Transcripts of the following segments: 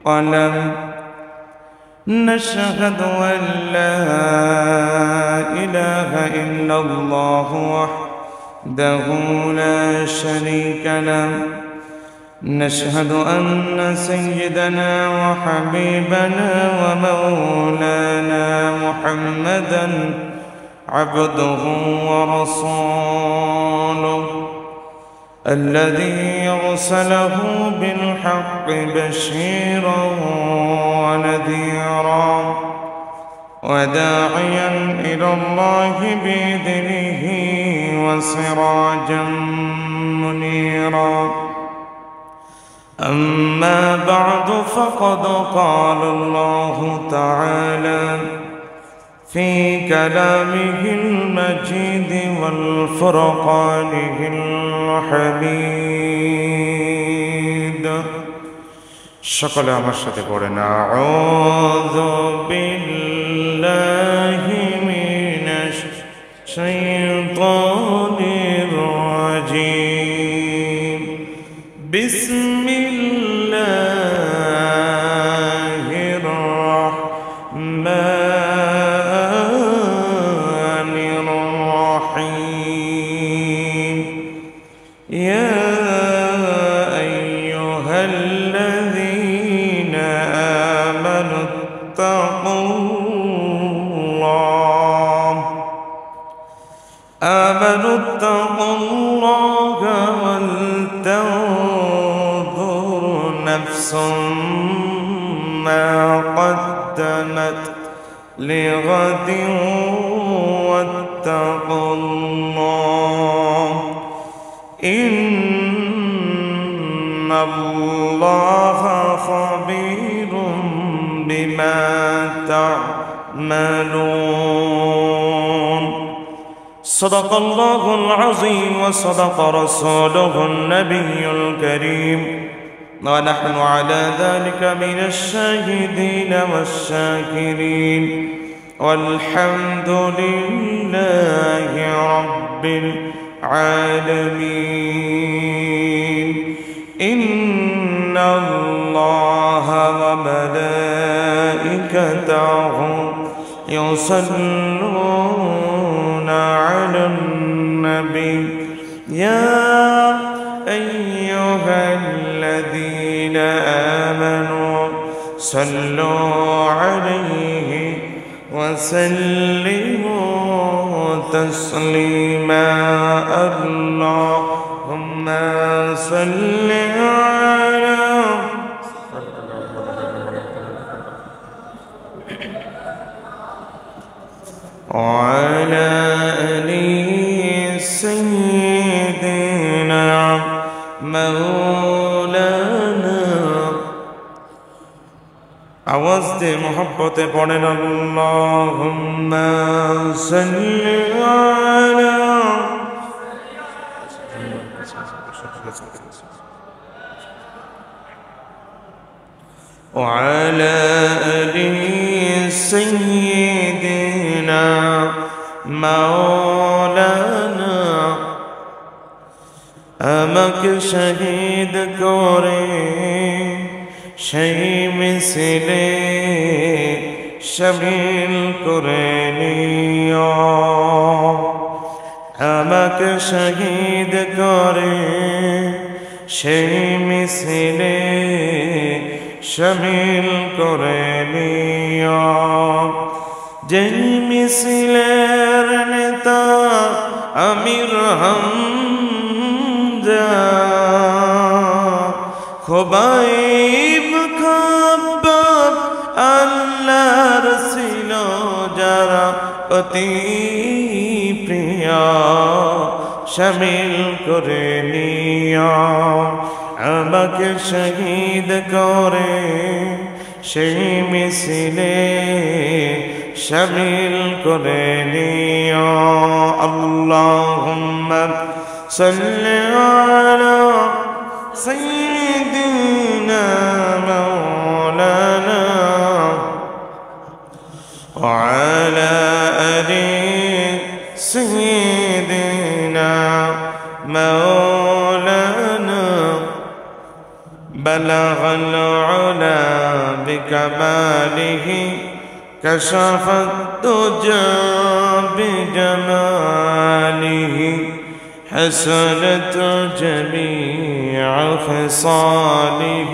قلم نشهد أن لا إله إلا الله وحده لا شريك له نشهد أن سيدنا وحبيبنا ومولانا محمدا عبده ورسوله الذي أرسله بالحق بشيرا ونذيرا وداعيا إلى الله بإذنه وسراجا منيرا أما بعد فقد قال الله تعالى في كلامه المجيد والفرقانه الحميد شكرا আমার সাথে পড়েন আউযু বিল্লাহি মিনাশ শাইতানির রাজীম বিসমিল্লাহির রাহমানির রাহিম ইয়া আইয়ুহাল্লাযীনা آمنوا اتقوا الله ولتنظر نفس ما قدمت لغد واتقوا الله إن الله خبير بما تعملون صدق الله العظيم وصدق رسوله النبي الكريم ونحن على ذلك من الشاهدين والشاكرين والحمد لله رب العالمين إن الله وملائكته يصلون على النبي يا أيها الذين آمنوا صلوا عليه وسلموا تسليما اللهم صل على وعلى آل سيدنا مولانا আওয়াজ দিয়ে মোহাব্বতে পড়েন আল্লাহুম্মা সাল্লি আলা وعلى آل سيدنا مولانا আমাকে শহীদ করে সেই মিছিলে শামিল করে নিও আমাকে শহীদ করে সেই মিছিলে শামিল করে নিও যেই মিছিলের নেতা আমির হামজা খুবাইব খাব্বাব আল্লাহর ছিল যারা অতি প্রিয় শামিল করে নিও আমাকে শহীদ করে সেই মিছিলে শামিল করে নিও আল্লাহুম্মা সাল্লি আলা সাইয়্যিদিনা মাওলানা ওয়া আলা আলি সাইয়্যিদিনা মাওলানা বালাগাল উলা لكماله كشف الدجى بجماله حسنت جميع خصاله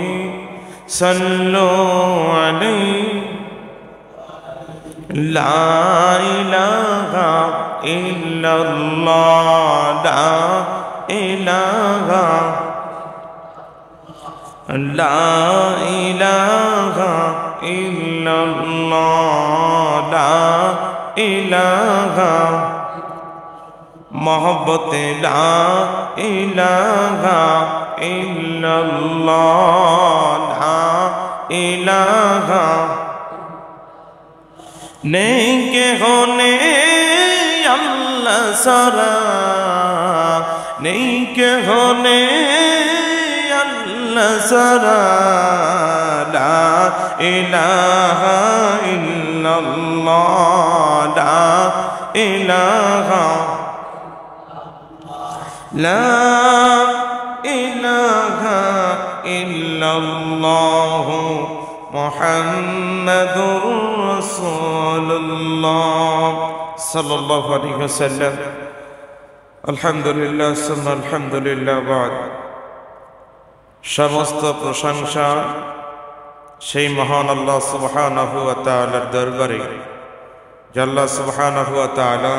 صلوا عليه لا إله إلا الله لا إله لا إله إلا الله لا إله محبت لا إله إلا الله لا إله नहीं के होने अल्लाह सरा नहीं के होने अल्लाह सरा ला इलाहा इल्लल्लाह ला इलाहा ला इलाहा इल्लल्लाह मुहम्मदुर रसूलुल्लाह सल्लल्लाहु अलैहि वसल्लम अल्हम्दुलिल्लाह सुम्मा अल्हम्दुलिल्लाह बाद समस्त प्रशंसा সেই মহান আল্লাহ সুবহানাহু ওয়া তাআলার দরবারে যে আল্লাহ সুবহানাহু ওয়া তাআলা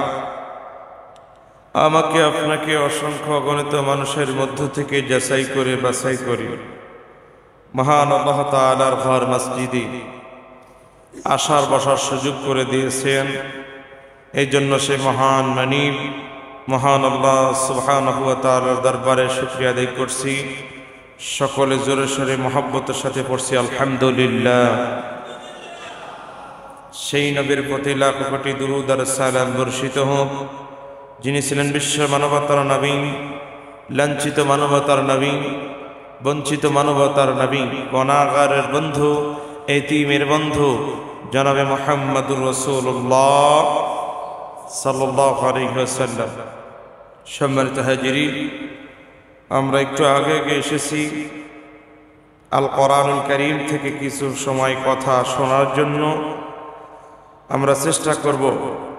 আমাকে আপনাকে অসংখ্য অগণিত মানুষের মধ্য থেকে যাচাই করে বাছাই করে মহান আল্লাহ তাআলার ঘর মসজিদে আসার বসার সুযোগ করে দিয়েছেন। এই জন্য সেই মহান মানিব মহান আল্লাহ সুবহানাহু ওয়া তাআলার দরবারে শুকরিয়া আদায় করছি। সকলে জোরে সোরে মহব্বতের সাথে পড়ছি আলহামদুলিল্লাহ। সেই নবীর প্রতি লাখ কোটি দুরূদ আর সালাম বর্ষিত হোক যিনি ছিলেন বিশ্ব মানবতার নবী, লাঞ্ছিত মানবতার নবী, বঞ্চিত মানবতার নবী, গুনাহগারের বন্ধু, এতিমের বন্ধু জনাবে মুহাম্মদুর রাসূলুল্লাহ সাল্লাল্লাহু আলাইহি ওয়াসাল্লাম। সম্মানিত হাজিরিন, আমরা একটু আগে এসেছি আল কোরআনুল কারীম থেকে কিছু সময় কথা শোনার জন্য। আমরা চেষ্টা করব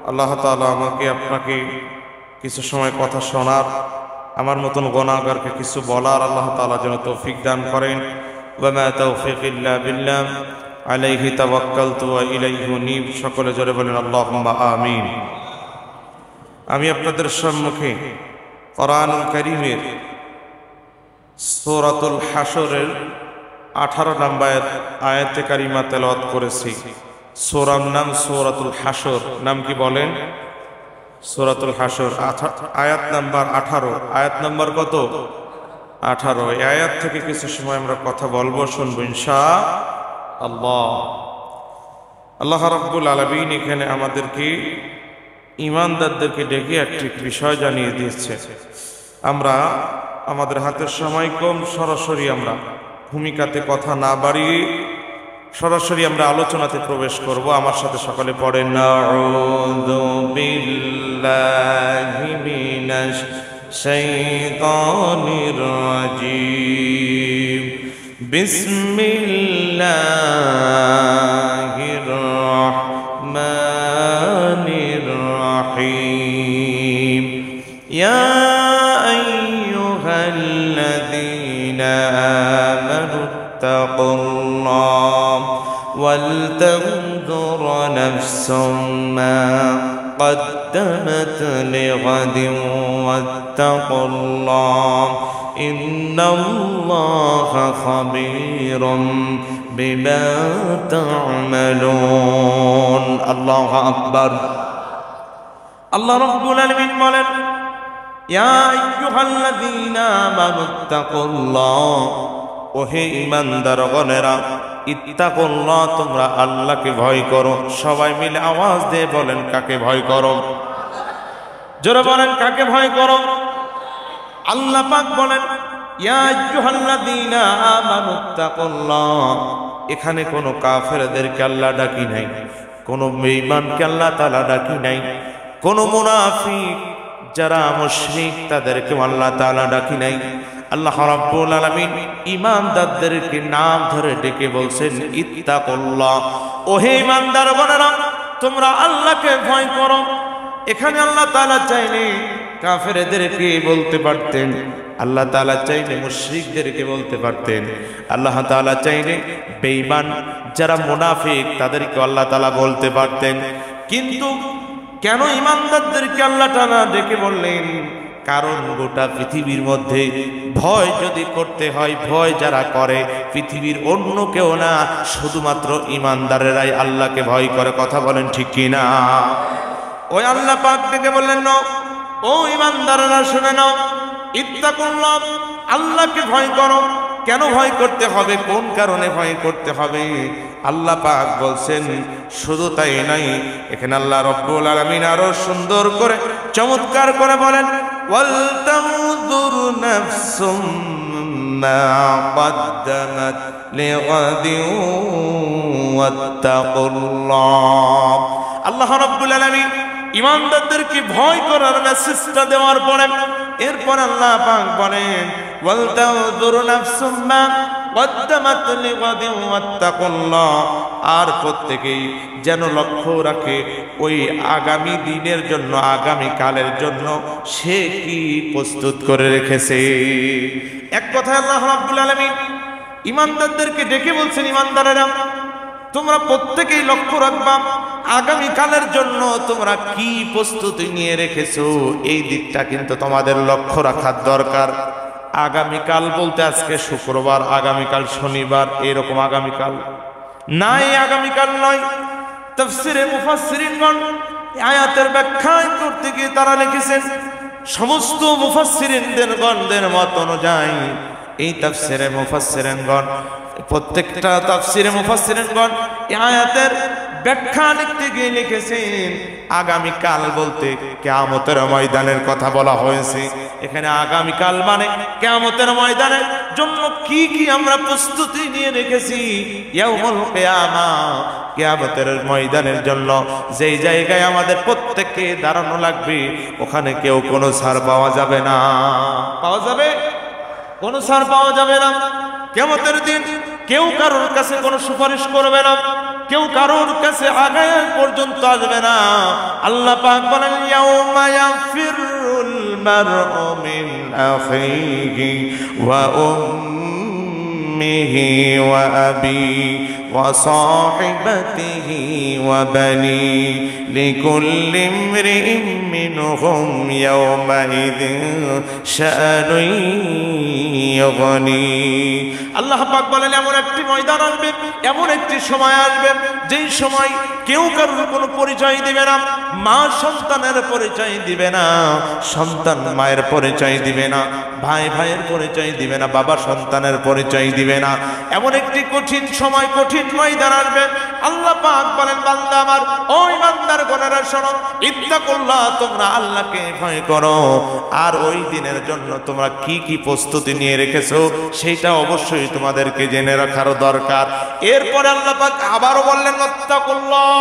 আল্লাহ তাআলা আমাকে আপনাকে কিছু সময় কথা শোনার, আমার মতন গুনাহগারকে কিছু বলার আল্লাহ তাআলা যেন তৌফিক দান করেন। ওয়া মা তাওফীক ইল্লা বিল্লাহ আলাইহি তাওয়াক্কালতু ওয়া ইলাইহি উনীব। সকলে জোরে বলেন আল্লাহুম্মা আমিন। আমি আপনাদের সম্মুখে কোরআনুল কারীমের সূরাতুল হাশরের 18 নম্বর আয়াতে কারিমা তেলাওয়াত করেছি। সূরার নাম সূরাতুল হাশর। নাম কি বলেন? সূরাতুল হাশর। আয়াত নাম্বার 18। আয়াত নাম্বার কত? 18। এই আয়াত থেকে কিছু সময় আমরা কথা বলবো, শুনবো ইনশাআল্লাহ। আল্লাহ রাব্বুল আলামিন এখানে আমাদেরকে ঈমানদারদেরকে ডেকে একটি বিষয় জানিয়ে দিয়েছে। আমরা আমাদের হাতের সময় কম, সরাসরি আমরা ভূমিকাতে কথা না বাড়িয়ে সরাসরি আমরা আলোচনাতে প্রবেশ করব। আমার সাথে সকলে পড়েন নাউযু বিল্লাহি মিনাশ শাইতানির রাজীম বিসমিল্লাহির রাহমানির রাহিম ইয়া আইয়ুহাল্লাযীনা আমানু তাকুল্লাহ ولتنظر نفس ما قدمت لغد واتقوا الله إن الله خبير بما تعملون الله أكبر الله رب العالمين বলেন يا أيها الذين آمنوا اتقوا الله ওহে ঈমানদারগণেরা ইত্তাকুল্লাহ তোমরা আল্লাহকে ভয় করো। সবাই মিলে আওয়াজ দিয়ে বলেন কাকে ভয় করো? জোরে বলেন কাকে ভয় করো? আল্লাহ পাক বলেন ইয়া আইয়ুহাল্লাযীনা আমানু ইত্তাকুল্লাহ। এখানে কোনো কাফেরদেরকে আল্লাহ ডাকি নাই, কোনো বেঈমানকে আল্লাহ তাআলা ডাকি নাই, কোনো মুনাফিক যারা মুশরিক তাদেরকে আল্লাহ তাআলা ডাকি নাই। আল্লাহ রাব্বুল আলামিন ঈমানদারদেরকে নাম ধরে ডেকে বলছেন ইত্তাকুল্লাহ, ওহে ঈমানদারগণেরা তোমরা আল্লাহকে ভয় করো। এখানে আল্লাহ তাআলা চাইলে কাফেরদেরকে বলতে পারতেন, আল্লাহ তাআলা চাইলে মুশরিকদেরকে বলতে পারতেন, আল্লাহ তাআলা চাইলে বেঈমান যারা মুনাফিক তাদেরকে আল্লাহ তাআলা বলতে পারতেন। কিন্তু কেন ঈমানদারদেরকে আল্লাহ তাআলা ডেকে বললেন? কারণ গোটা পৃথিবীর মধ্যে ভয় যদি করতে হয়, ভয় যারা করে পৃথিবীর অন্য কেউ না, শুধুমাত্র ঈমানদারেরাই আল্লাহকে ভয় করে। কথা বলেন ঠিক কিনা? ওই আল্লাহ পাক ডেকে বললেন না, ও ঈমানদাররা শুনে নাও, ইত্তাকুল্লাহ, আল্লাহকে ভয় করো। কেন ভয় করতে হবে? কোন কারণে ভয় করতে হবে? আল্লাহ পাক বলছেন। শুধু তাই নাই, এখানে আল্লাহ রব্বুল আলামিন আরো সুন্দর করে চমৎকার করে বলেন ওয়াল তানজুর নাফসুম মা কদ্দামাত লিগাদিন ওয়াত্তাকুল্লাহ। আল্লাহ রব্বুল আলামিন ঈমানদারদেরকে ভয় করার মেসেজটা দেওয়ার পরে এরপর আল্লাহ পাক বলেন ওয়াল তানজুর নাফসুম মা কদ্দামাত লিগাদিন ওয়াত্তাকুল্লাহ। আর প্রত্যেকেই যেন লক্ষ্য রাখে ওই আগামী দিনের জন্য, আগামী কালের জন্য সে কি প্রস্তুত করে রেখেছে। এক কথায় আল্লাহ রাব্বুল আলামিন ঈমানদারদেরকে ডেকে বলছেন, ঈমানদারেরা তোমরা প্রত্যেকেই লক্ষ্য রাখবা আগামী কালের জন্য তোমরা কি প্রস্তুতি নিয়ে রেখেছো, এই দিকটা কিন্তু তোমাদের লক্ষ্য রাখার দরকার। আগামীকাল বলতে আজকে শুক্রবার, আগামীকাল শনিবার, এরকম আগামীকাল নাই, আগামীকাল নয়। তাফসীরে মুফাসসিরিনগণ আয়াতের ব্যাখ্যা করতে গিয়ে তারা লিখেছেন সমস্ত মুফাসসিরিনদের মত অনুযায়ী এই তাফসীরে মুফাসসিরিনগণ, প্রত্যেকটা তাফসীরে মুফাসসিরিনগণ এই আয়াতের ব্যাখ্যা লিখতে গিয়ে লিখেছেন আগামীকাল বলতে কিয়ামতের ময়দানের কথা বলা হয়েছে। এখানে আগামীকাল মানে কিয়ামতের ময়দানের জন্য কি কি আমরা প্রস্তুতি নিয়ে রেখেছি। ইয়াউমুল কিয়ামা, কিয়ামতের ময়দানের জন্য যেই জায়গায় আমাদের প্রত্যেককে দাঁড়ানো লাগবে, ওখানে কেউ কোনো ছাড় পাওয়া যাবে না। পাওয়া যাবে? কোনো ছাড় পাওয়া যাবে না। কিয়ামতের দিন কেউ কারোর কাছে কোনো সুপারিশ করবে না, কেউ কারোর কাছে আগায় পর্যন্ত আসবে না। আল্লাহ পাক বলেন ইয়াউমা ইয়াফিরুল মারউ মিন আখিহি ওয়া উম্মিহি ওয়া আবি ওয়া সাহিবাতিহি ওয়া বানি লিকুল্লি ইমরিইন মিনহুম ইয়াওমাইযিন শাআনুন ইউগনি। আল্লাহ পাক বলেন এমন একটি ময়দান আসবে, এমন একটি সময় আসবে যেই সময় কেউ কারোর কোনো পরিচয় দিবে না, মা সন্তানের পরিচয় দিবে না, সন্তান মায়ের পরিচয় দিবে না, ভাই ভাইয়ের পরিচয় দিবে না, বাবা সন্তানের পরিচয় দিবে না। এমন একটি কঠিন সময়, কঠিন ময়দান আসবে। আল্লাহ পাক বলেন বান্দা আমার, ও ঈমানদারগণেরা শোনো, ইত্তাকুল্লাহ, তোমরা আল্লাহকে ভয় করো। আর ওই দিনের জন্য তোমরা কি কি প্রস্তুতি নিয়ে রেখেছো সেটা অবশ্যই তোমাদেরকে জেনে রাখার দরকার। এরপরে আল্লাহ পাক আবারও বললেন ইত্তাকুল্লাহ,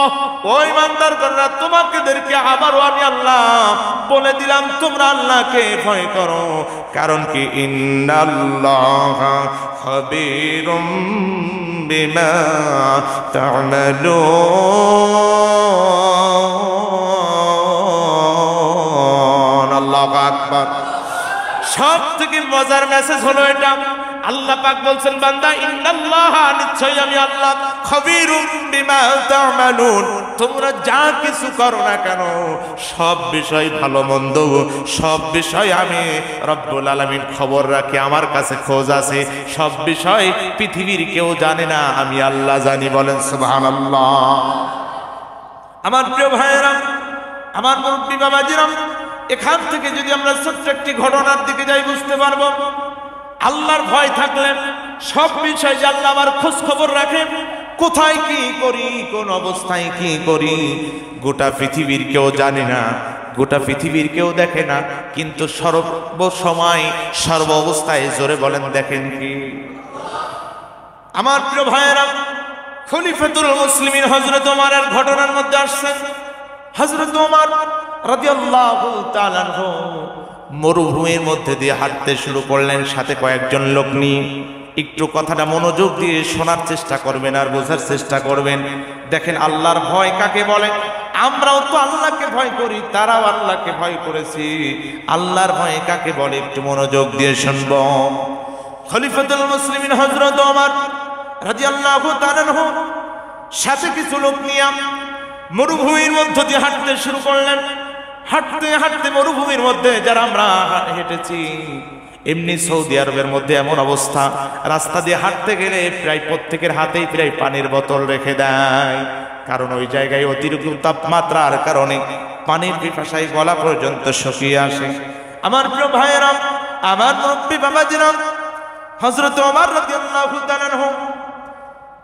ও ঈমানদারগণেরা তোমাদেরকে আবারও আমি আল্লাহ বলে দিলাম তোমরা আল্লাহকে ভয় করো। কারণ কি ইন্নাল্লাহা খাবীরুম বিমা তা'মালুন। আল্লাহু আকবার। সব থেকে মজার মেসেজ হলো এটা, আল্লাহ পাক বলছেন বান্দা ইন্নাল্লাহা, নিশ্চয়ই আমি আল্লাহ, খাবীরুম বিমা তা'মালুন, তোমরা যা কিছু করো না কেন সব বিষয় ভালো মন্দ সব বিষয় আমি রব্বুল আলামিন খবর রাখি, আমার কাছে খোঁজ আছে। সব বিষয় পৃথিবীর কেউ জানে না, আমি আল্লাহ জানি। বলেন সুবহানাল্লাহ। আমার প্রিয় ভাইয়েরা, আমার মুরব্বী বাবাজিরা, এখান থেকে যদি আমরা ছোট্ট একটি ঘটনার দিকে যাই বুঝতে পারবো আল্লাহর ভয় থাকলে সব বিষয় যে আল্লাহ আমার খোঁজ খবর রাখেন, কোথায় কি করি, কোন অবস্থায় কি করি, গোটা পৃথিবীর কেউ জানে না, গোটা পৃথিবীর কেউ দেখে না, কিন্তু সর্বসময় সর্ব অবস্থায় জোরে বলেন দেখেন কি। আমার প্রিয় ভাইয়েরা, খলিফাতুল মুসলিমিন হযরত ওমরের ঘটনার মধ্যে আসছেন। হযরত ওমর রাদিয়াল্লাহু তাআলা আনহু মরুভূমির মধ্যে দিয়ে হাঁটতে শুরু করলেন সাথে কয়েকজন লোক নিয়ে। একটু কথাটা মনোযোগ দিয়ে শোনার চেষ্টা করবেন আর বোঝার চেষ্টা করবেন। দেখেন আল্লাহর ভয় কাকে বলে। আমরাও তো আল্লাহকে ভয় করি, তারাও আল্লাহকে ভয় করেছি। আল্লাহর ভয় কাকে বলে একটু মনোযোগ দিয়ে শুনব। খলিফাতুল মুসলিমিন হযরত ওমর রাদিয়াল্লাহু তাআলা আনহু সাথে কিছু লোক নিয়ে মরুভূমির মধ্য দিয়ে হাঁটতে শুরু করলেন। হাঁটতে হাঁটতে মরুভূমির মধ্যে যারা আমরা হেঁটেছি, এমনি সৌদি আরবের মধ্যে এমন অবস্থা, রাস্তা দিয়ে হাঁটতে গেলে প্রায় প্রত্যেকের হাতেই প্রায় পানির বোতল রেখে দেয়। কারণ ওই জায়গায় অতিরিক্ত তাপমাত্রার কারণে পানির পিপাসায় গলা পর্যন্ত শুকিয়ে আসে। আমার প্রিয় ভাইয়েরা, আমার মুরব্বী বাবাজিরা, হযরত ওমর রাদিয়াল্লাহু তাআলা আনহু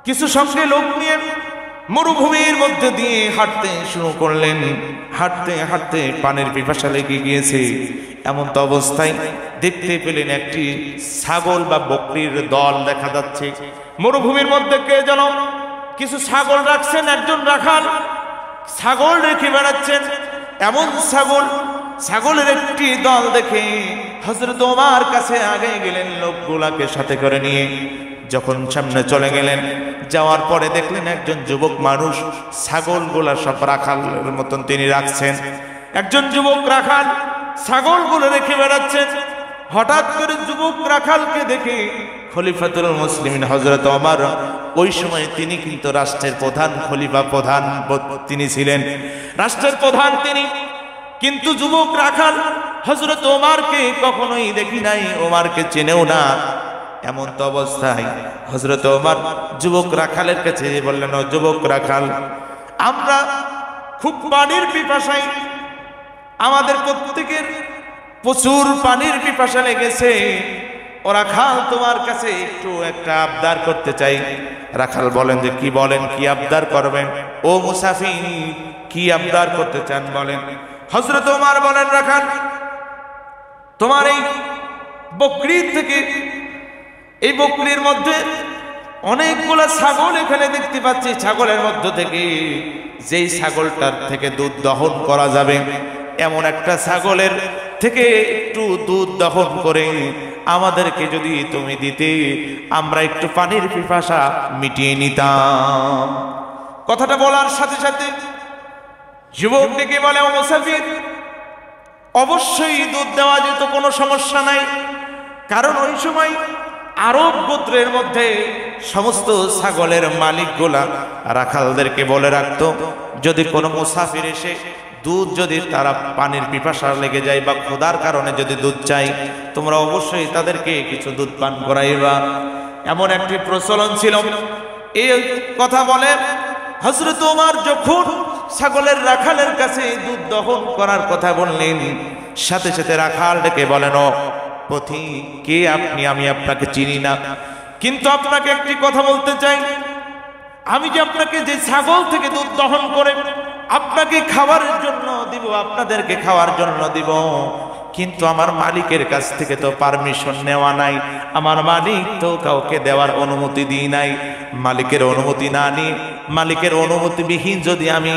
কিছু সঙ্গে লোক নিয়ে মরুভূমির মধ্যে দিয়ে হাঁটতে শুরু করলেন। হাঁটতে হাঁটতে পানির পিপাসা লেগে গিয়েছে। এমন তো অবস্থায় দেখতে পেলেন একটি ছাগল বা বকরির দল দেখা যাচ্ছে। মরুভূমির মধ্যে কে যেন কিছু ছাগল রাখছেন, একজন রাখাল ছাগল রেখে বেড়াচ্ছেন। এমন ছাগলের একটি দল দেখে হযরত ওমর কাছে আগে গেলেন, লোকগুলাকে সাথে করে নিয়ে। যখন সামনে চলে গেলেন, যাওয়ার পরে দেখলেন একজন যুবক মানুষ ছাগলগুলা সব রাখালের মতন তিনি রাখছেন। একজন যুবক রাখাল ছাগলগুলো রেখে বেড়াচ্ছেন। হঠাৎ করে যুবক রাখালকে দেখে খলিফাতুল মুসলিমিন হযরত ওমর, ওই সময় তিনি কিন্তু রাষ্ট্রের প্রধান, খলিফা প্রধান তিনি ছিলেন, রাষ্ট্রের প্রধান তিনি। কিন্তু যুবক রাখাল হযরত ওমরকে কখনোই দেখি নাই, ওমরকে চেনেও না। এমন তো অবস্থায় হযরত ওমর যুবক রাখালের কাছে বললেন, ও যুবক রাখাল, আমরা খুব পানির পিপাসায়, আমাদের প্রত্যেকের প্রচুর পানির পিপাসা লেগেছে। ও রাখাল, তোমার কাছে একটু একটা আবদার করতে চাই। রাখাল বলেন যে কি বলেন, কি আবদার করবেন? ও মুসাফির, কি আবদার করতে চান বলেন। হযরত ওমর বলেন, রাখাল, তোমার এই বকরির থেকে, এই বকরির মধ্যে অনেকগুলো ছাগল এখানে দেখতে পাচ্ছি। ছাগলের মধ্য থেকে যেই ছাগলটার থেকে দুধ দহন করা যাবে, এমন একটা ছাগলের থেকে একটু দুধ দহন করে আমাদেরকে যদি তুমি দিতে, আমরা একটু পানির পিপাসা মিটিয়ে নিতাম। কথাটা বলার সাথে সাথে যুবক ডেকে বলে, ও মুসাফির, অবশ্যই দুধ দেওয়া যেত, কোনো সমস্যা নাই। কারণ ওই সময় আরব গোত্রের মধ্যে সমস্ত ছাগলের মালিকগুলা রাখালদেরকে বলে রাখতো, যদি কোনো মুসাফির এসে দুধ, যদি তারা পানির পিপাসা লেগে যায় বা ক্ষুধার কারণে যদি দুধ চাই, তোমরা অবশ্যই তাদেরকে কিছু দুধ পান করাইবা। এমন একটি প্রচলন ছিল। এই কথা বলে হযরত ওমর যখন ছাগলের রাখালের কাছে দুধ দহন করার কথা বললেন, সাথে সাথে রাখাল ডেকে বলেন, ও পথি, কে আপনি? আমি আপনাকে চিনি না, কিন্তু আপনাকে একটি কথা বলতে চাই। আমি যে আপনাকে যে ছাগল থেকে দুধ দহন করে আপনাকে খাওয়ার জন্য দিব, আপনাদেরকে খাওয়ার জন্য দিব, কিন্তু আমার মালিকের কাছ থেকে তো পারমিশন নেওয়া নাই। আমার মালিক তো কাউকে দেওয়ার অনুমতি দিই নাই। মালিকের অনুমতি না নিয়ে, মালিকের অনুমতিবিহীন যদি আমি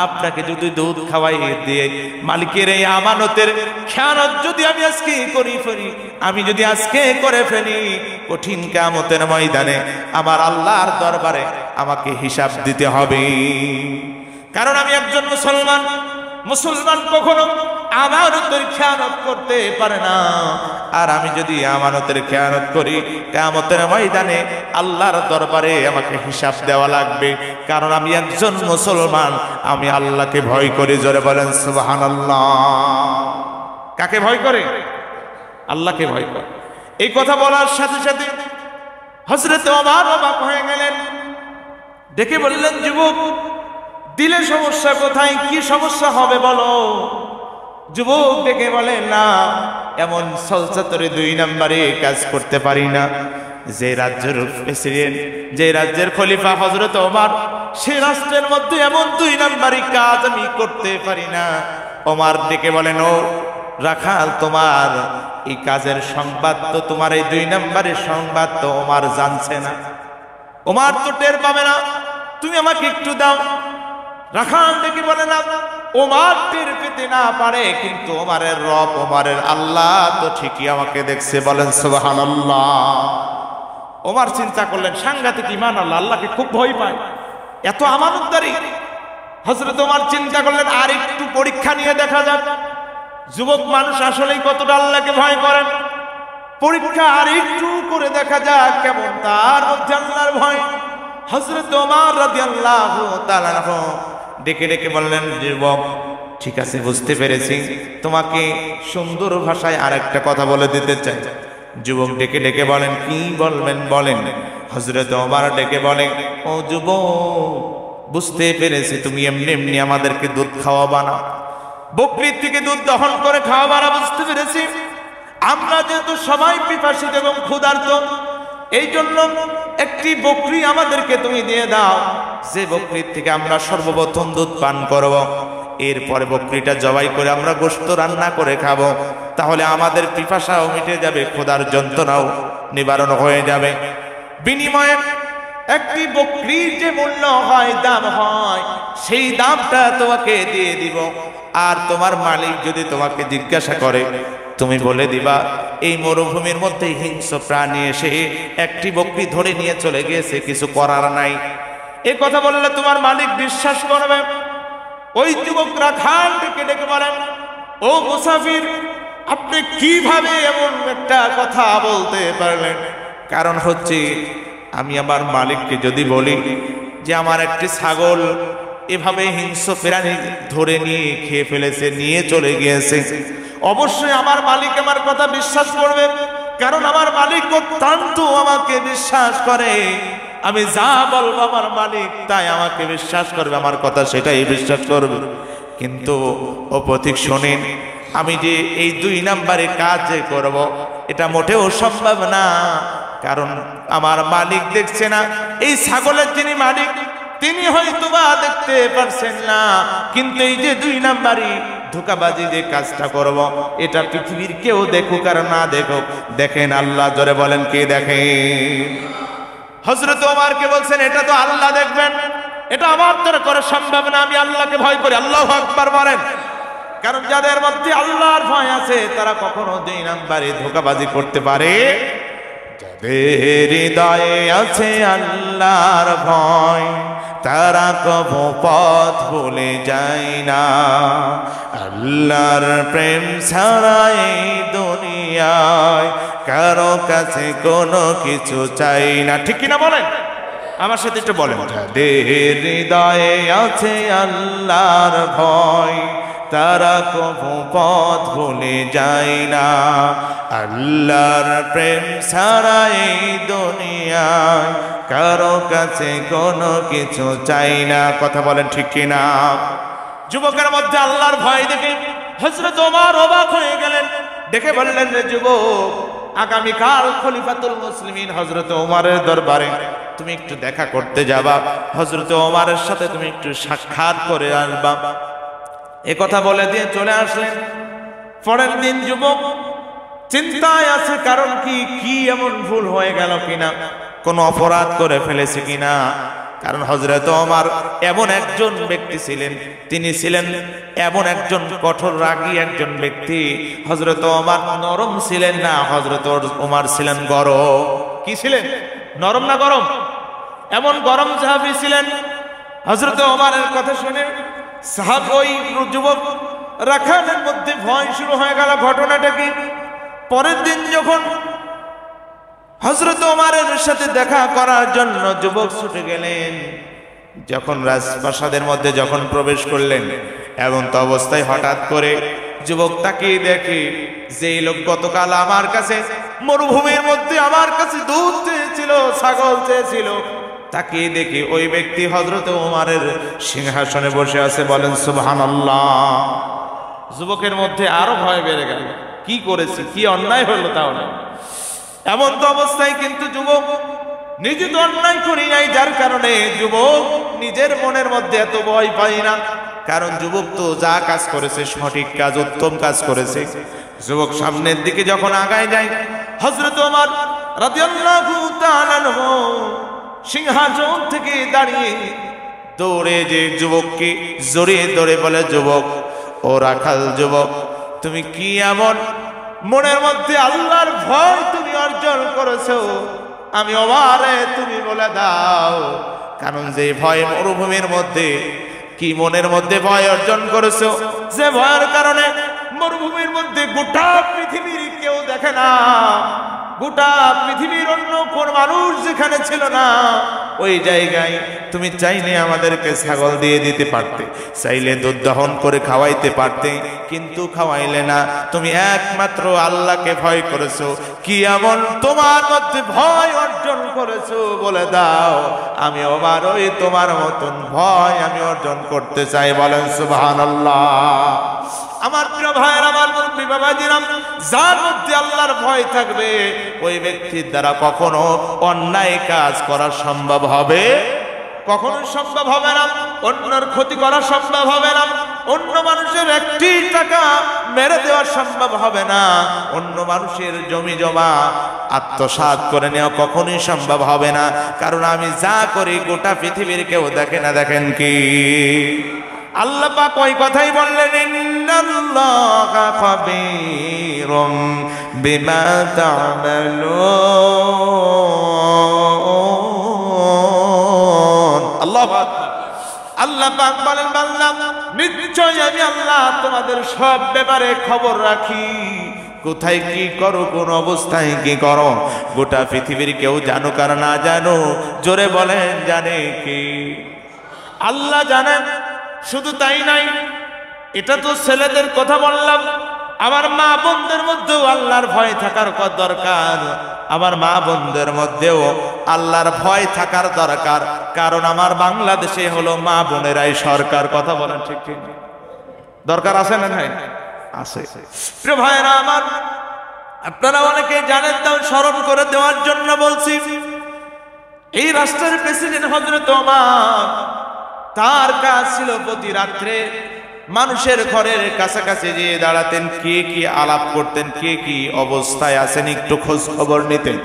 আপনাকে যদি দুধ খাওয়াই দিয়ে, মালিকের এই আমানতের খেয়ানত যদি আমি আজকে করি ফেলি, আমি যদি আজকে করে ফেলি, কঠিন কিয়ামতের ময়দানে আমার আল্লাহর দরবারে আমাকে হিসাব দিতে হবে। কারণ আমি একজন মুসলমান, মুসলমান কখনো আমানতের খেয়ানত করতে পারে না। আর আমি যদি আমানতের খেয়ানত করি, কিয়ামতের ময়দানে আল্লাহর দরবারে আমাকে হিসাব দেওয়া লাগবে। কারণ আমি একজন মুসলমান, আমি আল্লাহকে ভয় করি। জোরে বলেন সুবহানাল্লাহ। কাকে ভয় করে? আল্লাহকে ভয় করে। এই কথা বলার সাথে সাথে হযরত ওমর অবাক হয়ে গেলেন। দেখে বললেন, যুবক, দিলে সমস্যা কোথায়? কি সমস্যা হবে বলো? যুবক দেখে বলে, না, এমন সলসাতরে 2 নম্বরে কাজ করতে পারি না। যে রাজ্যের প্রেসিডেন্ট, যে রাজ্যের খলিফা হযরত ওমর, সে রাষ্ট্রের মধ্যে এমন 2 নম্বরই কাজ আমি করতে পারি না। ওমর ডেকে বলেন, ও রাখাল, তোমার এই কাজের সংবাদ তো, তোমার এই 2 নম্বরের সংবাদ তো ওমর জানছে না, ওমর তো টের পাবে না। তুমি আমাকে একটু দাও। রাখাল ডেকে বলে না, ওমর টের পেতে না পারে, কিন্তু ওমরের রব, ওমরের আল্লাহ তো ঠিকই আমাকে দেখছে। বলেন সুবহানাল্লাহ। ওমর চিন্তা করলেন, সাংঘাতিক ঈমান, আল্লাহ আল্লাহকে খুব ভয় পায়, এত আমানতদারি। হযরত ওমর চিন্তা করলেন, আর একটু পরীক্ষা নিয়ে দেখা যাক যুবক মানুষ আসলেই কতটা আল্লাহকে ভয় করেন। পরীক্ষা আর একটু করে দেখা যাক কেমন তার মধ্যে আল্লাহর ভয়। হযরত ওমর রাদিয়াল্লাহু তাআলা ডেকে ডেকে বললেন, যুবক ঠিক আছে, বুঝতে পেরেছি, তোমাকে সুন্দর ভাষায় আরেকটা কথা বলে দিতে চাই। যুবক ডেকে ডেকে বলেন, কি বলবেন বলেন। হযরত ওমর ডেকে বলেন, ও যুবক, বুঝতে পেরেছি তুমি এমনি এমনি আমাদেরকে দুধ খাওয়াবা না, বকরির থেকে দুধ দহন করে খাওয়াবা না, বুঝতে পেরেছি। আমরা যেহেতু সবাই পিপাসিত এবং ক্ষুধার্ত, এই জন্য একটি বকরি আমাদেরকে তুমি দিয়ে দাও, যে বকরির থেকে আমরা সর্বপ্রথম দুধ পান করব, এরপরে বকরিটা জবাই করে আমরা গোশত রান্না করে খাবো, তাহলে আমাদের পিপাসাও মিটে যাবে, ক্ষুধার যন্ত্রণাও নিবারণ হয়ে যাবে। বিনিময়ে একটি বকরির যে মূল্য হয়, দাম হয়, সেই দামটা তোমাকে দিয়ে দিব। আর তোমার মালিক যদি তোমাকে জিজ্ঞাসা করে, তুমি বলে দিবা এই মরুভূমির মধ্যে হিংস্র প্রাণী এসে একটি বকরি ধরে নিয়ে চলে গিয়েছে, কিছু করার নাই। এ কথা বললে তোমার মালিক বিশ্বাস করবে। ওই যুবক রাখাল ডেকে ডেকে বলেন, ও মুসাফির, আপনি কিভাবে এমন একটা কথা বলতে পারলেন? কারণ হচ্ছে, আমি আমার মালিককে যদি বলি যে আমার একটি ছাগল এভাবে হিংস্র প্রাণী ধরে নিয়ে খেয়ে ফেলেছে, নিয়ে চলে গিয়েছে, অবশ্যই আমার মালিক আমার কথা বিশ্বাস করবে। কারণ আমার মালিক অত্যন্ত আমাকে বিশ্বাস করে, আমি যা বলবো আমার মালিক তাই আমাকে বিশ্বাস করবে, আমার কথা সেটাই বিশ্বাস করবে। কিন্তু ও পথিক শোনেন, আমি যে এই 2 নাম্বারে কাজ যে করব, এটা মোটেও সম্ভব না। কারণ আমার মালিক দেখছে না, এই ছাগলের যিনি মালিক তিনি হয়তো বা দেখতে পারছেন না, কিন্তু এই যে 2 নাম্বারই ধোঁকাবাজি যে কাজটা করব, এটা পৃথিবীর কেউ দেখুক আর না দেখুক, দেখেন আল্লাহ। জোরে বলেন, কে দেখেন? হযরত ওমরকে বলছেন, এটা তো আল্লাহ দেখবেন, এটা আমার দ্বারা করা সম্ভব না, আমি আল্লাহকে ভয় করি। আল্লাহু আকবার বলেন। কারণ যাদের মধ্যে আল্লাহর ভয় আছে তারা কখনো 2 নাম্বারে ধোঁকাবাজি করতে পারে। যাদের হৃদয়ে আছে আল্লাহর ভয়, তারা কবু পথ ভুলে যায় না। আল্লাহর প্রেম ছাড়া এই দুনিয়ায় কারো কাছে কোনো কিছু চাই না। ঠিক কিনা বলেন? আমার সাথে একটু বলেন। যাদের হৃদয়ে আছে আল্লাহর ভয়, তারা কবু পথ ভুলে যায় না। আল্লাহর প্রেম ছাড়া এই দুনিয়ায় কারো কাছে কোনো কিছু চাই না। কথা বলেন, ঠিক কিনা? যুবকের মধ্যে আল্লাহর ভয় দেখে হযরত ওমর অবাক হয়ে গেলেন। দেখে বললেন, রে যুবক, আগামীকাল খলিফাতুল মুসলিমিন হযরত ওমরের দরবারে তুমি একটু দেখা করতে যাবা, হযরত ওমরের সাথে তুমি একটু সাক্ষাৎ করে আসবা। এ কথা বলে দিয়ে চলে আসলেন। পরের দিন যুবক চিন্তায় আছে, কারণ কি এমন ভুল হয়ে গেল কিনা, কোন অপরাধ করে ফেলেছে কিনা। কারণ হযরত ওমর এমন একজন ব্যক্তি ছিলেন, তিনি ছিলেন এমন একজন কঠোর রাগী একজন ব্যক্তি। হযরত ওমর নরম ছিলেন না, হযরত ওমর ছিলেন গরম। কি ছিলেন? নরম না গরম? এমন গরম সাহাবী ছিলেন। হযরত ওমরের কথা শুনে সাহাবী ওই যুবক রাখালের মধ্যে ভয় শুরু হয়ে গেল। ঘটনাটা কি? পরের দিন যখন হযরত ওমরের সাথে দেখা করার জন্য যুবক ছুটে গেলেন, যখন রাজপ্রাসাদের মধ্যে যখন প্রবেশ করলেন, এমন তো অবস্থায় হঠাৎ করে যুবক তাকিয়ে দেখে যে লোক গতকাল আমার কাছে মরুভূমির মধ্যে আমার কাছে দুধ চেয়েছিল, ছাগল চেয়েছিল, তাকিয়ে দেখে ওই ব্যক্তি হযরত ওমরের সিংহাসনে বসে আছে। বলেন সুবহানাল্লাহ। যুবকের মধ্যে আরো ভয় বেড়ে গেল, কি করেছি, কি অন্যায় হলো তাহলে। এমন তো অবস্থায় কিন্তু যুবক নিজে তো অন্যায় করি নাই, যার কারণে যুবক নিজের মনের মধ্যে এত ভয় পায় না। কারণ যুবক তো যা কাজ করেছে সঠিক কাজ, উত্তম কাজ করেছে। যুবক সামনের দিকে যখন আগায় যায়, হযরত ওমর রাদিয়াল্লাহু তাআলা আনহু সিংহাসন থেকে দাঁড়িয়ে দৌড়ে যে যুবককে জোরে দৌড়ে বলে, যুবক ও রাখাল যুবক, তুমি কি এমন মনের মধ্যে আল্লাহর ভয় তুমি অর্জন করেছো? আমি ওবারে তুমি বলে দাও। কারণ যে ভয় মরুভূমির মধ্যে কি মনের মধ্যে ভয় অর্জন করেছো, যে ভয়ের কারণে মরুভূমির মধ্যে গোটা পৃথিবীর কেউ দেখে না, গোটা পৃথিবীর অন্য কোন মানুষ যেখানে ছিল না, ওই জায়গায় তুমি চাইলে আমাদেরকে ছাগল দিয়ে দিতে পারতে, চাইলে দুধ দহন করে খাওয়াইতে পারতে, কিন্তু খাওয়াইলে না। তুমি একমাত্র আল্লাহকে ভয় করেছো। কি এমন তোমার মধ্যে ভয় অর্জন করেছো বলে দাও, আমি আবার ওই তোমার মতন ভয় আমি অর্জন করতে চাই। বলেন সুবহানাল্লাহ। আমার প্রিয় ভাইয়ের, আমার মুরব্বী বাবাজিরাম, যার মধ্যে আল্লাহর ভয় থাকবে ওই ব্যক্তির দ্বারা কখনো অন্যায় কাজ করা সম্ভব হবে, কখনো সম্ভব হবে না। অন্যের ক্ষতি করা সম্ভব হবে না, অন্য মানুষের একটি টাকা মেরে দেওয়া সম্ভব হবে না, অন্য মানুষের জমি জমা আত্মসাৎ করে নেওয়া কখনোই সম্ভব হবে না। কারণ আমি যা করি গোটা পৃথিবীর কেউ দেখে না। দেখেন কি আল্লাহ পাক ওই কথাই বললেন, ইন্নাল্লাহা খাবীরুম বিমা তা'মালুন। আল্লাহু আকবার। আল্লাহ পাক বলেন, বান্দা নিশ্চয় আমি আল্লাহ তোমাদের সব ব্যাপারে খবর রাখি। কোথায় কি করো, কোন অবস্থায় কি করো, গোটা পৃথিবীর কেউ জানুক আর না জানো, জোরে বলেন জানে কি? আল্লাহ জানেন। শুধু তাই নাই, এটা তো ছেলেদের কথা বললাম, আমার মা বোনদের মধ্যেও আল্লাহর ভয় থাকার দরকার। আমার মা বোনদের মধ্যেও আল্লাহর ভয় থাকার দরকার। কারণ আমার বাংলাদেশে হলো মা বোনেরাই সরকার। কথা বলেন ঠিক ঠিক? দরকার আছে না নাই? আছে। প্রিয় ভাইরা আমার, আপনারা অনেকে জানেন, তাও স্মরণ করে দেওয়ার জন্য বলছি। এই রাষ্ট্রের প্রেসিডেন্ট হযরত ওমর, তার কাজ ছিল প্রতি রাত্রে মানুষের ঘরের কাছাকাছি গিয়ে দাঁড়াতেন, কে কি আলাপ করতেন, কে কি অবস্থায় আছেন একটু খোঁজ খবর নিতেন।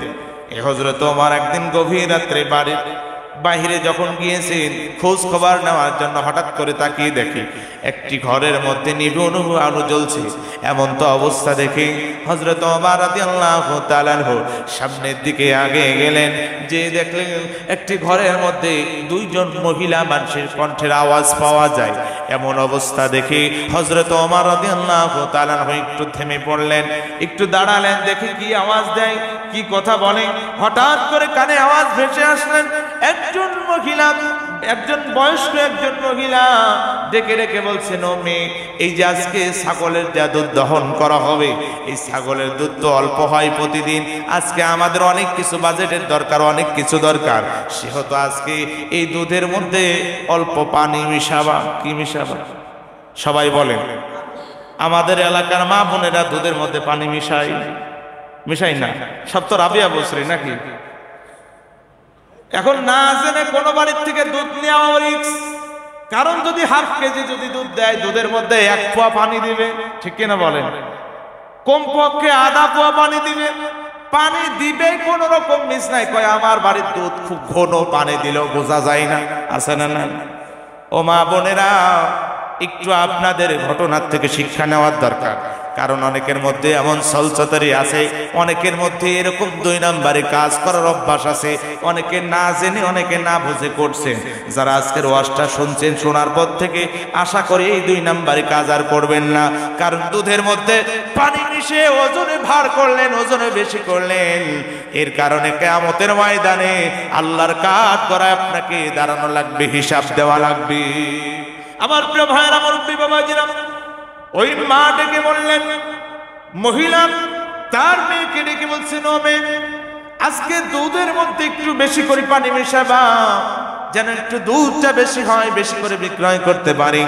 এই হযরত ওমর একদিন গভীর রাত্রে বাহিরে যখন গিয়েছেন খোঁজ খবর নেওয়ার জন্য, হঠাৎ করে তাকিয়ে দেখে একটি ঘরের মধ্যে নিভু আলো জ্বলছে। এমন তো অবস্থা দেখে হযরত ওমর রাদিয়াল্লাহু তাআলা আনহু সামনের দিকে আগে গেলেন, যে দেখলেন একটি ঘরের মধ্যে দুইজন মহিলা মানুষের কণ্ঠের আওয়াজ পাওয়া যায়। এমন অবস্থা দেখে হযরত ওমর রাদিয়াল্লাহু তাআলা আনহু একটু থেমে পড়লেন, একটু দাঁড়ালেন, দেখে কি আওয়াজ দেয়, কি কথা বলে। হঠাৎ করে কানে আওয়াজ ভেসে আসলেন, একজন মহিলা, একজন বয়স্ক একজন মহিলা ডেকে ডেকে বলছেন, ও মেয়ে, এই যে আজকে ছাগলের যা দুধ দহন করা হবে, এই ছাগলের দুধ তো অল্প হয় প্রতিদিন, আজকে আমাদের অনেক কিছু বাজেটের দরকার, অনেক কিছু দরকার, সেহেতু আজকে এই দুধের মধ্যে অল্প পানি মিশাবা। কি মিশাবা? সবাই বলেন। আমাদের এলাকার মা বোনেরা দুধের মধ্যে পানি মিশাই না, সব তো রাবিয়া বসরি নাকি? এখন না জেনে কোনো বাড়ির থেকে দুধ নেওয়া রিস্ক। কারণ যদি হাফ কেজি যদি দুধ দেয়, দুধের মধ্যে 1 পোয়া পানি দিবে, ঠিক কিনা বলেন? কমপক্ষে আধা পোয়া পানি দিবে। পানি দিবে কোন রকম মিস নাই, কয় আমার বাড়ির দুধ খুব ঘন, পানি দিলেও বোঝা যায় না। আছে না? না। ও মা বোনেরা, একটু আপনাদের ঘটনার থেকে শিক্ষা নেওয়ার দরকার। কারণ অনেকের মধ্যে এমন সলচতারি আছে, অনেকের মধ্যে এরকম 2 নম্বরে কাজ করার অভ্যাস আছে, অনেকে না জেনে অনেকে না বুঝে করছেন। যারা আজকের ওয়াজটা শুনছেন, শোনার পর থেকে আশা করি এই 2 নম্বরে কাজ আর করবেন না। কারণ দুধের মধ্যে পানি মিশে ওজনে ভার করলেন, ওজনে বেশি করলেন, এর কারণে কিয়ামতের ময়দানে আল্লাহর কাজ করায় আপনাকে দাঁড়ানো লাগবে, হিসাব দেওয়া লাগবে। আমার প্রিয় ভাইয়ের, আমার বাবাজিরা, ওই মা ডেকে বললেন, মহিলা তার মেয়েকে ডেকে বলছেন, ও মেয়ে, আজকে দুধের মধ্যে একটু বেশি করে পানি মেশাবা, যেন একটু দুধটা বেশি হয়, বেশি করে বিক্রয় করতে পারি।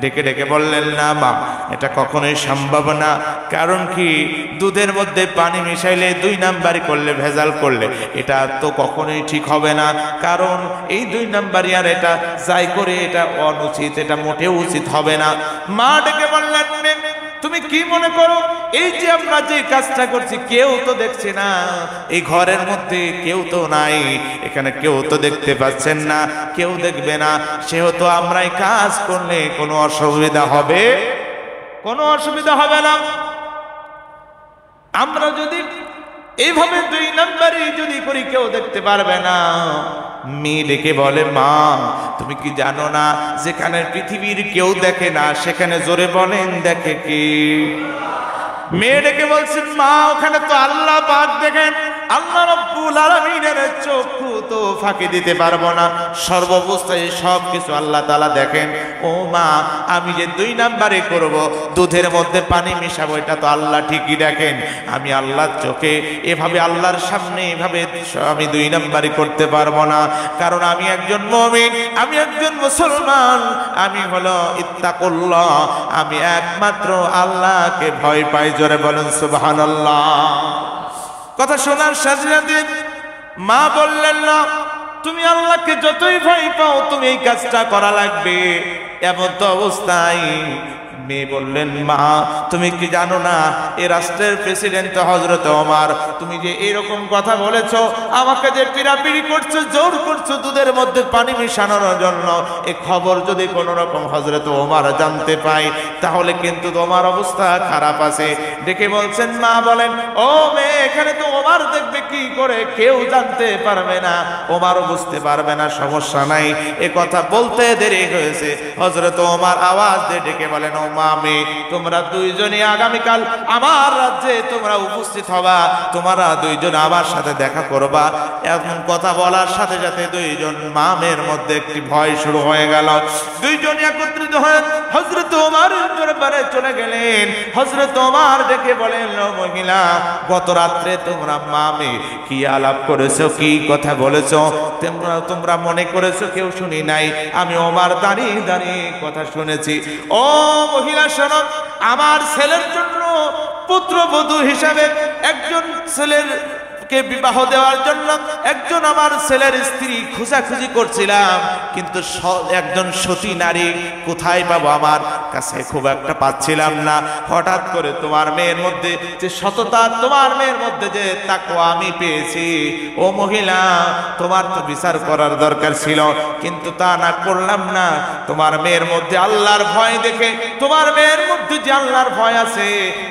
ডেকে ডেকে বললেন, না মা, এটা কখনোই সম্ভব না। কারণ কি, দুধের মধ্যে পানি মিশাইলে 2 নাম্বারি করলে, ভেজাল করলে, এটা তো কখনোই ঠিক হবে না। কারণ এই 2 নাম্বারি আর এটা যাই করে এটা অনুচিত, এটা মোটেও উচিত হবে না। মা ডেকে বললেন, তুমি কি মনে করো এই যে আমরা যে কাজটা করছি কেউ তো দেখছে না, এই ঘরের মধ্যে কেউ তো নাই, এখানে কেউ তো দেখতে পাচ্ছেন না, কেউ দেখবে না, সেহেতু আমরা এই কাজ করলে কোনো অসুবিধা হবে? কোনো অসুবিধা হবে না। আমরা যদি এইভাবে 2 নম্বরে যদি করি কেউ দেখতে পারবে না। মেয়ে ডেকে বলে, মা তুমি কি জানো না যেখানে পৃথিবীর কেউ দেখে না সেখানে জোরে বলেন দেখে কি? মেয়ে ডেকে বলছেন, মা ওখানে তো আল্লাহ পাক দেখেন, আল্লাহ রাব্বুল আলামিনের চক্ষু তো ফাঁকি দিতে পারবো না, সর্বাবস্থায় সব কিছু আল্লাহ তাআলা দেখেন। ও মা আমি যে 2 নম্বরে করব, দুধের মধ্যে পানি মিশাবো, এটা তো আল্লাহ ঠিকই দেখেন। আমি আল্লাহর চোখে এভাবে আল্লাহর সামনে এভাবে আমি 2 নম্বরে করতে পারবো না, কারণ আমি একজন মুমিন, আমি একজন মুসলমান, আমি হলো ইত্তাকুল্লাহ, আমি একমাত্র আল্লাহকে ভয় পাই। জোরে বলেন সুবহানাল্লাহ। কথা শোনার সাথে সাথে মা বললেন, না তুমি আল্লাহকে যতই ভয় পাও তুমি এই কাজটা করা লাগবে। এমন তো অবস্থায় মেয়ে বললেন, মা তুমি কি জানো না এই রাষ্ট্রের প্রেসিডেন্ট হযরত ওমর, তুমি যে এরকম কথা বলেছো, আমাকে যে পিড়াপিড়ি করছো, জোর করছো দুধের মধ্যে পানি মিশানোর জন্য, এই খবর যদি কোনো রকম হযরত ওমর জানতে পায় তাহলে কিন্তু তোমার অবস্থা খারাপ আছে। দেখে বলছেন, মা বলেন, ও মেয়ে এখানে তো ওমর দেখবে কি করে, কেউ জানতে পারবে না, ওমরও বুঝতে পারবে না, সমস্যা নাই। এ কথা বলতে দেরি হয়েছে, হযরত ওমর আওয়াজ দিয়ে ডেকে বলেন, মামি তোমরা 2 জনই আগামীকাল আমার রাজ্যে তোমরা উপস্থিত হবা, তোমরা 2 জন আমার সাথে দেখা করবা। এমন কথা বলার সাথে সাথে 2 জন মামের মধ্যে একটি ভয় শুরু হয়ে গেল। 2 জন একত্রিত হয়ে হযরত ওমরের দরবারে চলে গেলেন। হযরত ওমর ডেকে বলেন, মহিলা গত রাত্রে তোমরা মামে কি আলাপ করেছো, কি কথা বলেছো, তোমরা মনে করেছো কেউ শুনি নাই? আমি ওমর দাঁড়িয়ে দাঁড়িয়ে কথা শুনেছি। ও মহিলা শোনো, আমার ছেলের জন্য পুত্রবধূ হিসাবে একজন ছেলের কে বিবাহ দেওয়ার জন্য একজন আমার ছেলের স্ত্রী খোঁজাখুঁজি করছিলাম, কিন্তু একজন সতী নারী কোথায় পাবো, আমার কাছে খুব একটা পাচ্ছিলাম না। হঠাৎ করে তোমার মেয়ের মধ্যে যে সততা, তোমার মেয়ের মধ্যে যে তাকওয়া আমি পেয়েছি। ও মহিলা তোমার তো বিচার করার দরকার ছিল, কিন্তু তা না করলাম না। তোমার মেয়ের মধ্যে আল্লাহর ভয় দেখে, তোমার মেয়ের মধ্যে যে আল্লাহর ভয় আছে,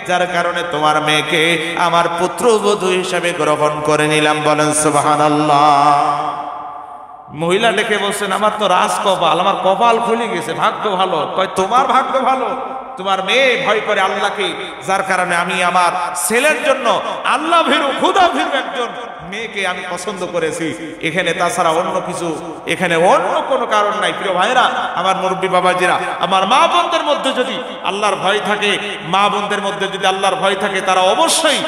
যার কারণে তোমার মেয়েকে আমার পুত্রবধূ হিসাবে গ্রহণ করে নিলাম। বলেন সুবহানাল্লাহ। মহিলা ডেকে বলছেন, আমার তো রাজ কপাল, আমার কপাল খুলে গেছে, ভাগ্য ভালো। কয় তোমার ভাগ্য ভালো, তোমার মেয়ে ভয় করে আল্লাহকে, যার কারণে আমি আমার ছেলের জন্য আল্লাহ ভীরু খোদা ভীরু একজন মেয়েকে আমি পছন্দ করেছি। এখানে তাছাড়া অন্য কিছু, এখানে অন্য কোনো কারণ নাই। প্রিয় ভাইরা, আমার মুরব্বী বাবাজিরা, আমার মা বোনদের মধ্যে যদি আল্লাহর ভয় থাকে, মা বোনদের মধ্যে যদি আল্লাহর ভয় থাকে, তারা অবশ্যই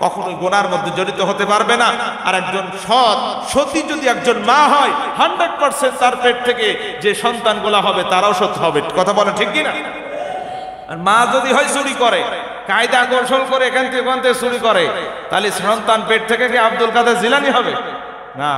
কখনোই গুনার মধ্যে জড়িত হতে পারবে না। আর একজন সতী যদি একজন মা হয়, 100% তার পেট থেকে যে সন্তানগুলো হবে তারাও সৎ হবে। কথা বলে ঠিক কিনা? আর মা যদি হয় চুরি করে, কায়দা কৌশল করে এখান থেকে ওখান থেকে চুরি করে, তাহলে সন্তান পেট থেকে কি আব্দুল কাদের জিলানী হবে? না,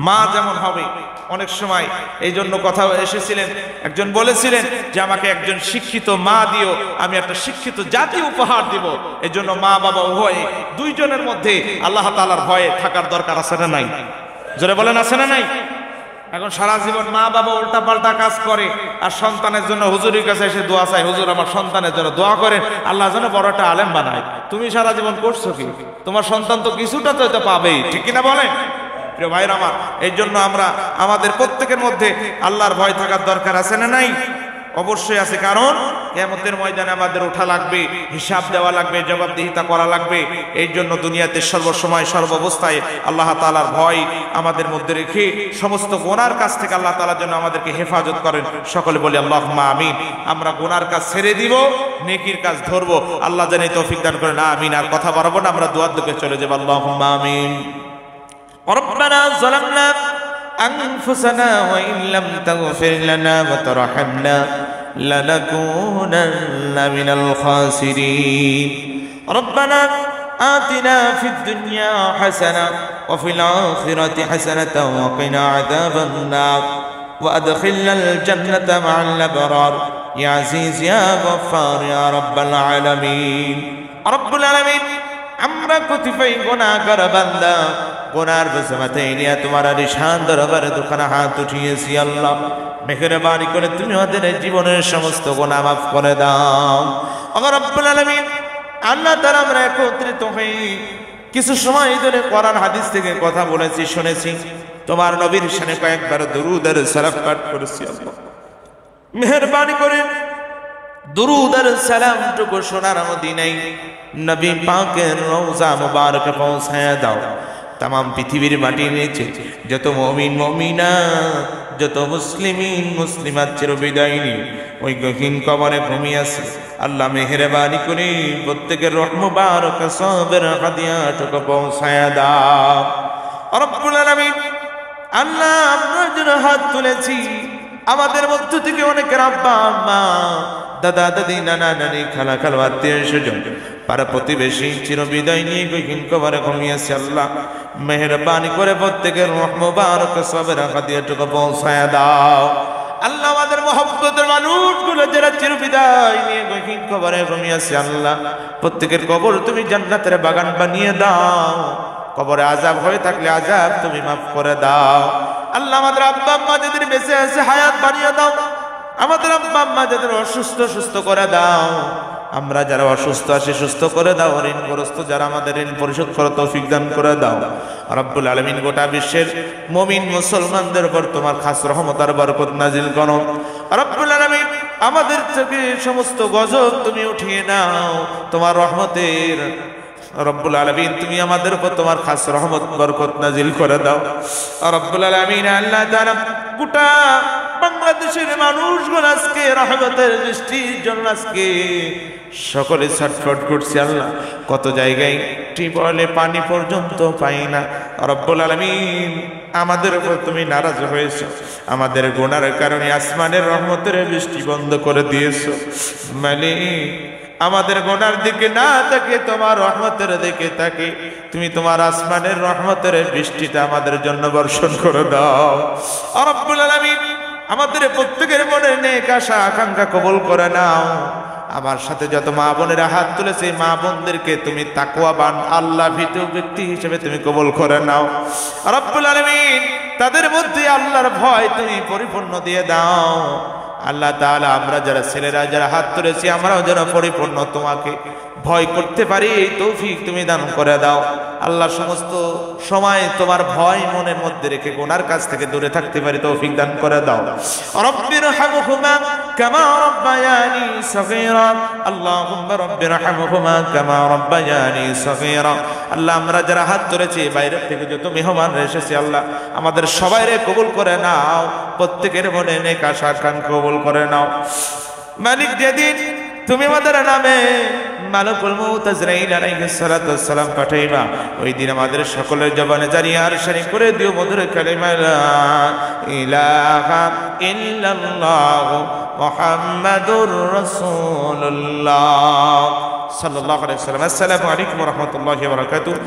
মা যেমন হবে। অনেক সময় এই জন্য কথা এসেছিলেন, একজন বলেছিলেন যে আমাকে একজন শিক্ষিত মা দিও, আমি একটা শিক্ষিত জাতি উপহার দিব। এই জন্য মা বাবা উভয়ে 2 জনের মধ্যে আল্লাহ তাআলার ভয়ে থাকার দরকার আছে না নাই? জোরে বলেন, আছে না নাই? এখন সারা জীবন মা বাবা উল্টা পাল্টা কাজ করে, আর সন্তানের জন্য হুজুরের কাছে এসে দোয়া চাই, হুজুর আমার সন্তানের জন্য দোয়া করেন, আল্লাহ যেন বড় একটা আলেম বানায়। তুমি সারা জীবন করছো কি? তোমার সন্তান তো কিছুটা তো পাবেই, ঠিক কিনা বলেন? প্রিয় ভাইরা আমার, এই জন্য আমরা আমাদের প্রত্যেকের মধ্যে আল্লাহর ভয় থাকার দরকার আছে না নাই? অবশ্যই আছে, কারণ কিয়ামতের ময়দানে আমাদের ওঠা লাগবে, হিসাব দেওয়া লাগবে, জবাবদিহিতা করা লাগবে। এই জন্য দুনিয়াতে সর্বসময় সর্বাবস্থায় আল্লাহ তাআলার ভয় আমাদের মধ্যে রেখে সমস্ত গুনার কাজ থেকে আল্লাহ তাআলা যেন আমাদেরকে হেফাজত করেন। সকলে বলি আল্লাহুম্মা আমিন। আমরা গুনার কাজ ছেড়ে দিব, নেকির কাজ ধরবো। আল্লাহ যেন তৌফিক দান করেন, আমিন। আর কথা বাড়াবো না, আমরা দুআর দিকে চলে যাব। আল্লাহুম্মা আমিন। ربنا ظلمنا أنفسنا وإن لم تغفر لنا وترحمنا لنكونن من الخاسرين ربنا آتنا في الدنيا حسنة وفي الآخرة حسنة وقنا عذاب النار وأدخلنا الجنة مع الأبرار ইয়া আজিজ ইয়া গফফার ইয়া রাব্বাল আলামিন। রব্বুল আলামিন, আমরা কতিপয় গুনাহগার বান্দা, গুনার বোঝা মাথায় নিয়ে তোমার আলিশান দরবারে দুখানা হাত উঠিয়েছি। আল্লাহ মেহেরবানি করে তুমি আমাদের জীবনের সমস্ত গুনাহ মাফ করে দাও। ওগো রব্বুল আলামিন, আল্লাহ তাআলা আমরা একত্রিত হই কিছু সময় ধরে কোরআন হাদিস থেকে কথা বলেছি, শুনেছি, তোমার নবীর শানে কয়েকবার দরুদ আর সালাম পাঠ করেছি। আল্লাহ মেহেরবানি করে দুরুদ আর সালামটুকু সোনার মদিনায় নবী পাকের রওজা মুবারকে পৌঁছায়া দাও। तमाम पृथिवीर माटिर नीचे যত মুমিন মুমিনা যত মুসলিমিন মুসলিমাত চিরবিদায়িনী ওই গহীন কবরে ঘুমিয়ে আছে, আল্লাহ মেহেরবানি করে প্রত্যেকের রূহ মুবারক সবের হাদিয়াটুকু পৌঁছায়া দাও। রব্বুল আলামিন, আল্লাহ আমরা যারা হাত তুলেছি আমাদের মধ্য থেকে অনেকের আব্বা আম্মা দাদা দাদি নানা নানি খালা খালা আত্মীয় স্বজন পাড়া প্রতিবেশী চিরবিদায় নিয়ে গহীন কবরে ঘুমিয়েছে। আল্লাহ মেহেরবানি করে প্রত্যেকের রূহ মুবারক সবের হাদিয়াটুকু পৌঁছায়া দাও। আল্লাহ আমাদের মহব্বতের মানুষগুলো যারা চিরবিদায় নিয়ে গহীন কবরে ঘুমিয়েছে, আল্লাহ প্রত্যেকের কবর তুমি জান্নাতের বাগান বানিয়ে দাও। কবরে আযাব হয়ে থাকলে আযাব তুমি মাফ করে দাও। আল্লাহ আমাদের আব্বা আম্মা যাদের বেঁচে আছে হায়াত বানিয়ে দাও। আমাদের আব্বা আম্মা যাদের অসুস্থ সুস্থ করে দাও। আমরা যারা অসুস্থ আছি সুস্থ করে দাও। ঋণগ্রস্ত যারা আমাদের ঋণ পরিশোধ করার তৌফিক দান করে দাও। রব্বুল আলামিন, গোটা বিশ্বের মুমিন মুসলমানদের উপর তোমার খাস রহমত আর বরকত নাজিল করো। রব্বুল আলামিন, আমাদের থেকে সমস্ত গজব তুমি উঠিয়ে নাও তোমার রহমতের। রব্বুল আলামিন, তুমি আমাদের উপর তোমার খাস রহমত বরকত নাজিল করে দাও। রব্বুল আলামিন, আল্লাহ তাআলা গোটা বাংলাদেশের মানুষগুলো আজকে রহমতের দৃষ্টির জন্য আজকে সকলে ছটফট করছে। আল্লাহ কত জায়গায় টিউবওয়েলে পানি পর্যন্ত পাই না। রব্বুল আলামিন, আমাদের উপর তুমি নারাজ হয়েছো, আমাদের গুনাহের কারণে আসমানের রহমতের বৃষ্টি বন্ধ করে দিয়েছো। মালিক, আমাদের গুনার দিকে না তাকে তোমার রহমতের দিকে তাকে তুমি তোমার আসমানের রহমতের বৃষ্টিটা আমাদের জন্য বর্ষণ করে দাও। রব্বুল আলামিন, আমাদের প্রত্যেকের মনে নেক আশা আকাঙ্ক্ষা কবুল করে নাও। আমার সাথে যত মা বোনেরা হাত তুলেছে মা বোনদেরকে তুমি তাকওয়াবান আল্লাহ ভীতু ব্যক্তি হিসেবে তুমি কবুল করে নাও। রব্বুল আলামিন, তাদের মধ্যে আল্লাহর ভয় তুমি পরিপূর্ণ দিয়ে দাও। আল্লাহ তাআলা, আমরা যারা ছেলেরা যারা হাত তুলেছি আমরাও যেন পরিপূর্ণ তোমাকে ভয় করতে পারি এই তৌফিক তুমি দান করে দাও। আল্লাহ, সমস্ত সময় তোমার ভয় মনের মধ্যে রেখে গুনার কাছ থেকে দূরে থাকতে পারি তৌফিক দান করে দাও। রব্বিরহামহুমা কামা রব্বায়ানি সগীরা। আল্লাহুম্মা রব্বিরহামহুমা কামা রব্বায়ানি সগীরা। আল্লাহ, আমরা যারা হাত তুলেছি বাইরে থেকে যত মেহমান এসেছে আল্লাহ আমাদের সবাইরে কবুল করে নাও। প্রত্যেকের মনে নেক আশা আকাঙ্ক্ষা কবুল করে নাও। মালিক, যেদিন তুমি আমাদের নামে মালাকুল মউত আজরাইল আলাইহিস সালাতু ওয়াস সালাম পাঠাইবা ওই দিন আমাদের সকলের জবানে জারি আর শারি করে দিও মধুর কালিমা লা ইলাহা ইল্লাল্লাহ মুহাম্মাদুর রাসূলুল্লাহ সাল্লাল্লাহু আলাইহি ওয়াসাল্লাম। আসসালামু আলাইকুম ওয়া রাহমাতুল্লাহি ওয়া বারাকাতুহু।